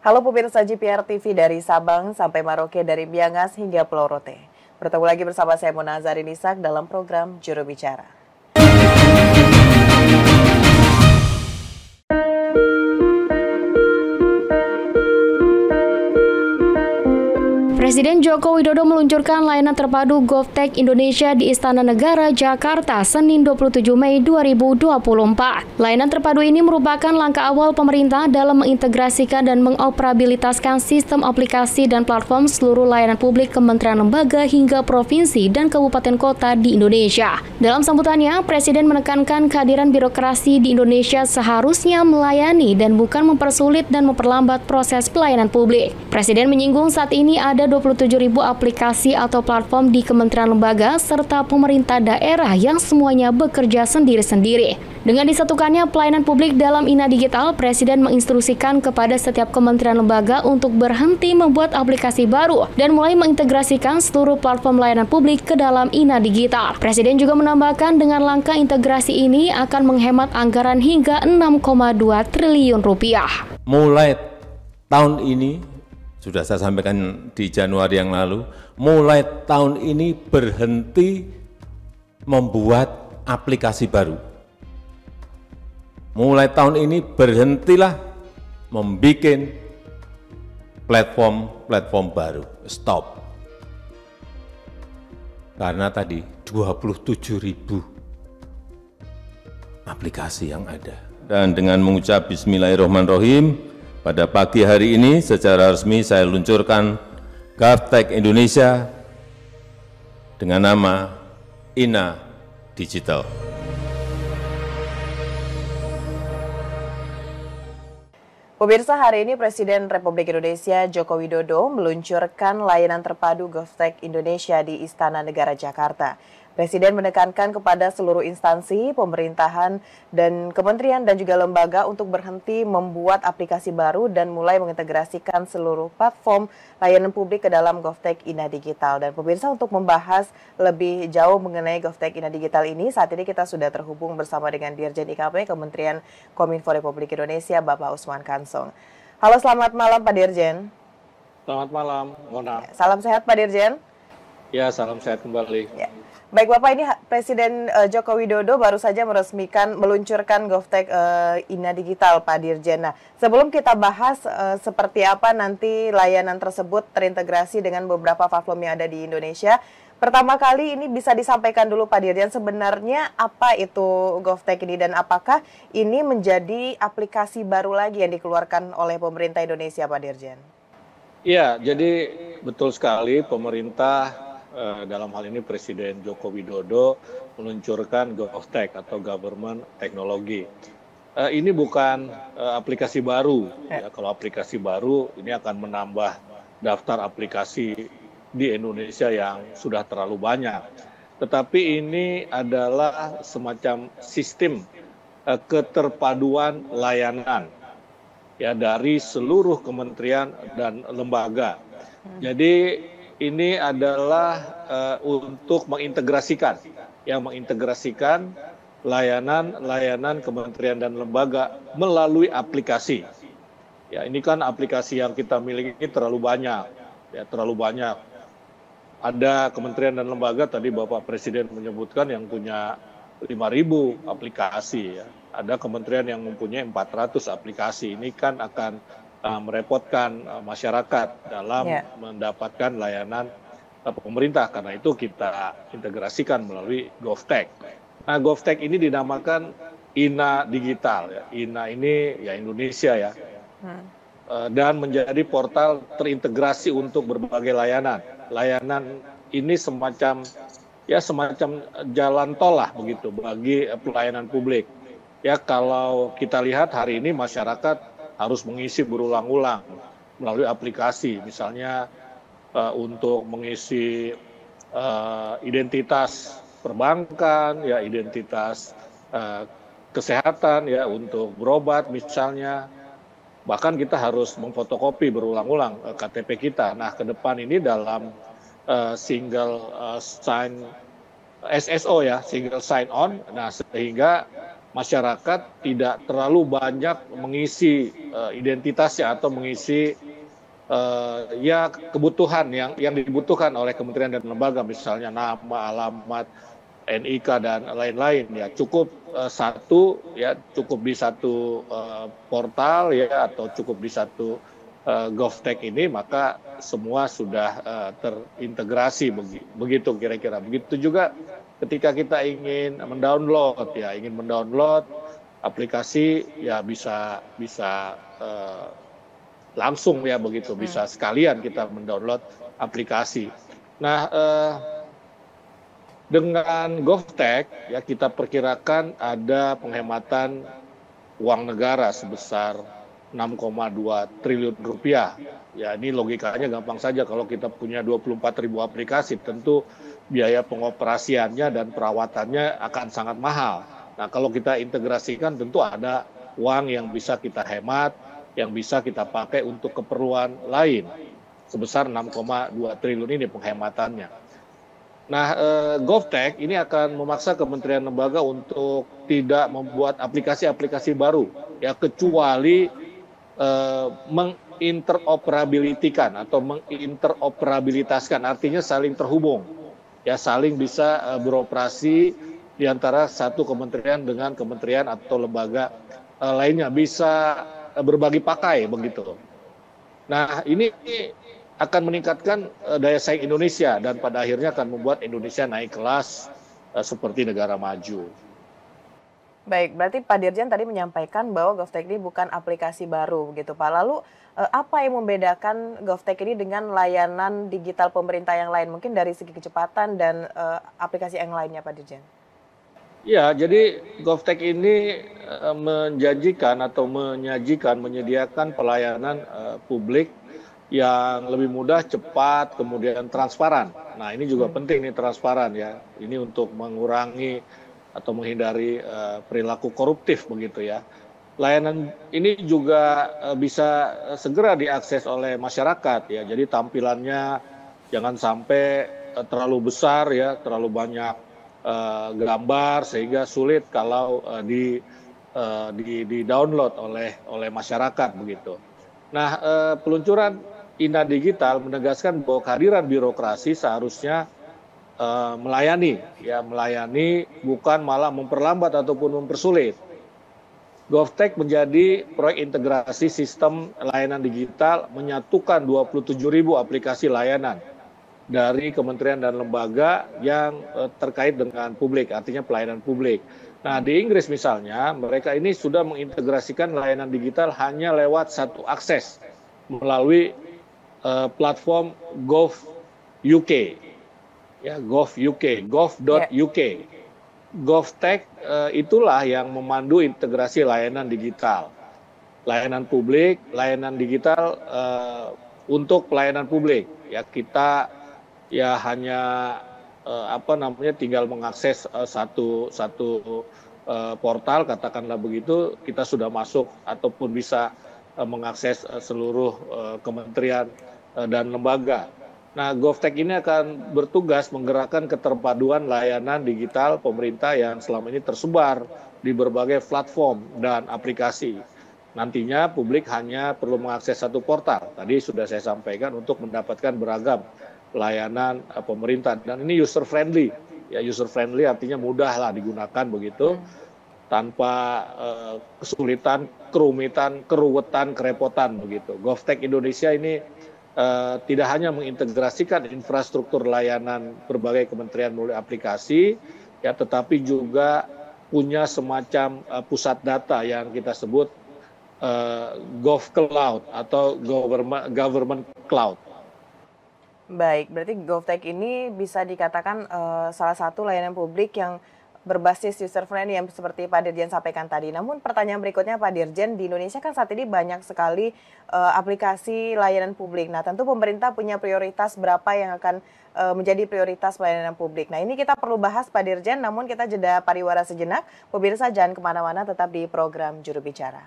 Halo pemirsa GPR TV dari Sabang sampai Maroke, dari Miangas hingga Pulau Rote. Bertemu lagi bersama saya Mona Zarinisak dalam program Juru Bicara. Presiden Joko Widodo meluncurkan layanan terpadu GovTech Indonesia di Istana Negara, Jakarta, Senin 27 Mei 2024. Layanan terpadu ini merupakan langkah awal pemerintah dalam mengintegrasikan dan mengoperabilitaskan sistem aplikasi dan platform seluruh layanan publik kementerian lembaga hingga provinsi dan kabupaten kota di Indonesia. Dalam sambutannya, Presiden menekankan kehadiran birokrasi di Indonesia seharusnya melayani dan bukan mempersulit dan memperlambat proses pelayanan publik. Presiden menyinggung saat ini ada 27.000 aplikasi atau platform di kementerian lembaga serta pemerintah daerah yang semuanya bekerja sendiri-sendiri. Dengan disatukannya pelayanan publik dalam INA Digital, Presiden menginstruksikan kepada setiap kementerian lembaga untuk berhenti membuat aplikasi baru dan mulai mengintegrasikan seluruh platform layanan publik ke dalam INA Digital. Presiden juga menambahkan dengan langkah integrasi ini akan menghemat anggaran hingga 6,2 triliun rupiah. Mulai tahun ini, sudah saya sampaikan di Januari yang lalu, mulai tahun ini berhenti membuat aplikasi baru. Mulai tahun ini berhentilah membuat platform baru. Stop. Karena tadi 27.000 aplikasi yang ada. Dan dengan mengucap Bismillahirrahmanirrahim, pada pagi hari ini secara resmi saya luncurkan GovTech Indonesia dengan nama INA Digital. Pemirsa, hari ini Presiden Republik Indonesia Joko Widodo meluncurkan layanan terpadu GovTech Indonesia di Istana Negara Jakarta. Presiden menekankan kepada seluruh instansi, pemerintahan, dan kementerian dan juga lembaga untuk berhenti membuat aplikasi baru dan mulai mengintegrasikan seluruh platform layanan publik ke dalam GovTech INA Digital. Dan pemirsa, untuk membahas lebih jauh mengenai GovTech INA Digital ini, saat ini kita sudah terhubung bersama dengan Dirjen IKP Kementerian Kominfo Republik Indonesia, Bapak Usman Kansong. Halo, selamat malam Pak Dirjen. Selamat malam, Mona. Salam sehat Pak Dirjen. Ya, salam sehat kembali. Ya. Baik Bapak, ini Presiden Joko Widodo baru saja meluncurkan GovTech INA Digital, Pak Dirjen. Nah, sebelum kita bahas seperti apa nanti layanan tersebut terintegrasi dengan beberapa platform yang ada di Indonesia, pertama kali ini bisa disampaikan dulu Pak Dirjen, sebenarnya apa itu GovTech ini dan apakah ini menjadi aplikasi baru lagi yang dikeluarkan oleh pemerintah Indonesia, Pak Dirjen? Iya, jadi betul sekali pemerintah dalam hal ini Presiden Joko Widodo meluncurkan GovTech atau Government Technology. Ini bukan aplikasi baru. Ya, kalau aplikasi baru ini akan menambah daftar aplikasi di Indonesia yang sudah terlalu banyak. Tetapi ini adalah semacam sistem keterpaduan layanan ya dari seluruh kementerian dan lembaga. Jadi ini adalah untuk mengintegrasikan layanan kementerian dan lembaga melalui aplikasi. Ya, ini kan aplikasi yang kita miliki terlalu banyak, ya terlalu banyak. Ada kementerian dan lembaga tadi Bapak Presiden menyebutkan yang punya 5.000 aplikasi, ya. Ada kementerian yang mempunyai 400 aplikasi. Ini kan akan merepotkan masyarakat dalam mendapatkan layanan pemerintah. Karena itu kita integrasikan melalui GovTech. Nah, GovTech ini dinamakan INA Digital. Ya. INA ini ya Indonesia ya. Dan menjadi portal terintegrasi untuk berbagai layanan. Layanan ini semacam jalan tol lah begitu bagi pelayanan publik. Ya, kalau kita lihat hari ini masyarakat harus mengisi berulang-ulang melalui aplikasi, misalnya untuk mengisi identitas perbankan, ya identitas kesehatan, ya untuk berobat misalnya. Bahkan kita harus memfotokopi berulang-ulang KTP kita. Nah, ke depan ini dalam single sign SSO ya, single sign on. Nah, sehingga masyarakat tidak terlalu banyak mengisi identitasnya atau mengisi ya kebutuhan yang dibutuhkan oleh kementerian dan lembaga, misalnya nama, alamat, NIK dan lain-lain. Ya cukup cukup di satu portal ya, atau cukup di satu GovTech ini, maka semua sudah terintegrasi, begitu kira-kira. Begitu juga ketika kita ingin mendownload aplikasi, ya bisa langsung ya begitu, bisa sekalian kita mendownload aplikasi. Nah, dengan GovTech ya kita perkirakan ada penghematan uang negara sebesar 6,2 triliun rupiah. Ya ini logikanya gampang saja, kalau kita punya 24.000 aplikasi tentu biaya pengoperasiannya dan perawatannya akan sangat mahal. Nah kalau kita integrasikan tentu ada uang yang bisa kita hemat, yang bisa kita pakai untuk keperluan lain sebesar 6,2 triliun ini penghematannya. Nah, GovTech ini akan memaksa kementerian lembaga untuk tidak membuat aplikasi-aplikasi baru, ya kecuali menginteroperabilitaskan atau menginteroperabilitaskan, artinya saling terhubung, ya saling bisa beroperasi di antara satu kementerian dengan kementerian atau lembaga lainnya, bisa berbagi pakai begitu. Nah, ini akan meningkatkan daya saing Indonesia dan pada akhirnya akan membuat Indonesia naik kelas seperti negara maju. Baik, berarti Pak Dirjen tadi menyampaikan bahwa GovTech ini bukan aplikasi baru, begitu Pak. Lalu apa yang membedakan GovTech ini dengan layanan digital pemerintah yang lain, mungkin dari segi kecepatan dan aplikasi yang lainnya, Pak Dirjen? Ya, jadi GovTech ini menyediakan pelayanan publik yang lebih mudah, cepat, kemudian transparan. Nah, ini juga penting nih, transparan ya. Ini untuk mengurangi atau menghindari perilaku koruptif begitu ya. Layanan ini juga bisa segera diakses oleh masyarakat ya. Jadi tampilannya jangan sampai terlalu besar ya, terlalu banyak gambar sehingga sulit kalau di-download oleh masyarakat begitu. Nah, peluncuran Indah Digital menegaskan bahwa kehadiran birokrasi seharusnya melayani, bukan malah memperlambat ataupun mempersulit. GovTech menjadi proyek integrasi sistem layanan digital menyatukan 27.000 aplikasi layanan dari kementerian dan lembaga yang terkait dengan publik, artinya pelayanan publik. Nah, di Inggris misalnya, mereka ini sudah mengintegrasikan layanan digital hanya lewat satu akses melalui platform Gov.uk, ya gov.uk. GovTech itulah yang memandu integrasi layanan digital, layanan publik, layanan digital untuk pelayanan publik. Ya kita ya hanya tinggal mengakses satu portal, katakanlah begitu, kita sudah masuk ataupun bisa mengakses seluruh kementerian dan lembaga. Nah, GovTech ini akan bertugas menggerakkan keterpaduan layanan digital pemerintah yang selama ini tersebar di berbagai platform dan aplikasi. Nantinya publik hanya perlu mengakses satu portal. Tadi sudah saya sampaikan, untuk mendapatkan beragam layanan pemerintah, dan ini user friendly. Ya, user friendly artinya mudah lah digunakan begitu, tanpa kesulitan, kerumitan, keruwetan, kerepotan begitu. GovTech Indonesia ini tidak hanya mengintegrasikan infrastruktur layanan berbagai kementerian melalui aplikasi, ya, tetapi juga punya semacam pusat data yang kita sebut GovCloud atau Government Cloud. Baik, berarti GovTech ini bisa dikatakan salah satu layanan publik yang berbasis user friendly yang seperti Pak Dirjen sampaikan tadi. Namun pertanyaan berikutnya Pak Dirjen, di Indonesia kan saat ini banyak sekali aplikasi layanan publik. Nah, tentu pemerintah punya prioritas berapa yang akan menjadi prioritas pelayanan publik. Nah, ini kita perlu bahas Pak Dirjen, namun kita jeda pariwara sejenak. Pemirsa jangan kemana-mana, tetap di program Juru Bicara.